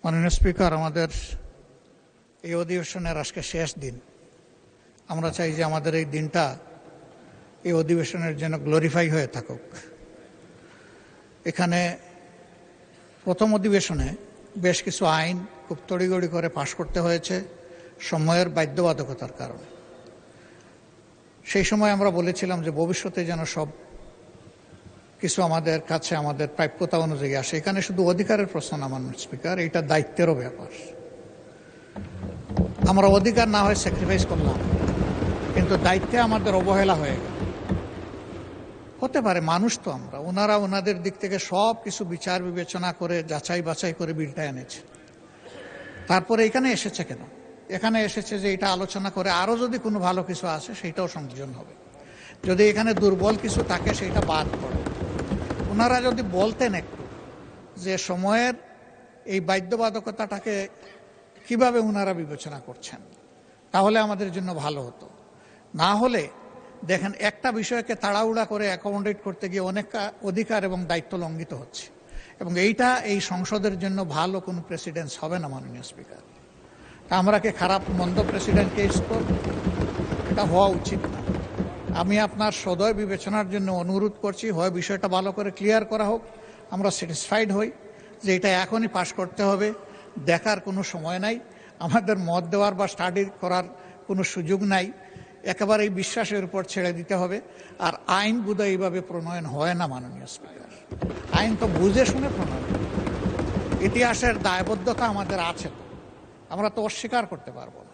মাননীয় স্পিকার, আমাদের এই অধিবেশনের আজকে শেষ দিন। আমরা চাই যে আমাদের এই দিনটা এই অধিবেশনের জন্য গ্লোরিফাই হয়ে থাকুক। এখানে প্রথম অধিবেশনে বেশ কিছু আইন খুব তড়িগড়ি করে পাশ করতে হয়েছে সময়ের বাধ্যবাধকতার কারণে। সেই সময় আমরা বলেছিলাম যে ভবিষ্যতে যেন সব কিছু আমাদের কাছে আমাদের প্রাপ্যতা অনুযায়ী আসে। এখানে শুধু অধিকারের প্রশ্ন না মাননীয় স্পিকার, এটা দায়িত্বেরও ব্যাপার। আমরা অধিকার না হয় স্যাক্রিফাইস করলাম, কিন্তু দায়িত্বে আমাদের অবহেলা হয়ে গেল। হতে পারে, মানুষ তো আমরা, ওনারা ওনাদের দিক থেকে সব কিছু বিচার বিবেচনা করে যাচাই বাছাই করে বিলটা এনেছে। তারপরে এখানে এসেছে কেন? এখানে এসেছে যে এটা আলোচনা করে আরও যদি কোনো ভালো কিছু আসে সেইটাও সংযোজন হবে, যদি এখানে দুর্বল কিছু থাকে সেইটা বাদ পড়ে। ওনারা যদি বলতেন একটু যে সময়ের এই বাধ্যবাধকতাটাকে কিভাবে ওনারা বিবেচনা করছেন, তাহলে আমাদের জন্য ভালো হতো। না হলে দেখেন, একটা বিষয়কে তাড়াহুড়া করে অ্যাকোমোডেট করতে গিয়ে অনেক অধিকার এবং দায়িত্ব লঙ্ঘিত হচ্ছে, এবং এইটা এই সংসদের জন্য ভালো কোনো প্রেসিডেন্স হবে না মাননীয় স্পিকার। তা আমরা কি খারাপ মন্দ প্রেসিডেন্টকে স্কোর, এটা হওয়া উচিত না। আমি আপনার সদয় বিবেচনার জন্য অনুরোধ করছি, হয় বিষয়টা ভালো করে ক্লিয়ার করা হোক, আমরা স্যাটিসফাইড হই যে এটা এখনই পাশ করতে হবে, দেখার কোনো সময় নাই, আমাদের মত দেওয়ার বা স্টাডি করার কোনো সুযোগ নাই, একেবারে এই বিশ্বাসের উপর ছেড়ে দিতে হবে। আর আইন বোধহয় এইভাবে প্রণয়ন হয় না মাননীয় স্পিকার। আইন তো বুঝে শুনে প্রণয়ন, ইতিহাসের দায়বদ্ধতা আমাদের আছে, তো আমরা তো অস্বীকার করতে পারবো না।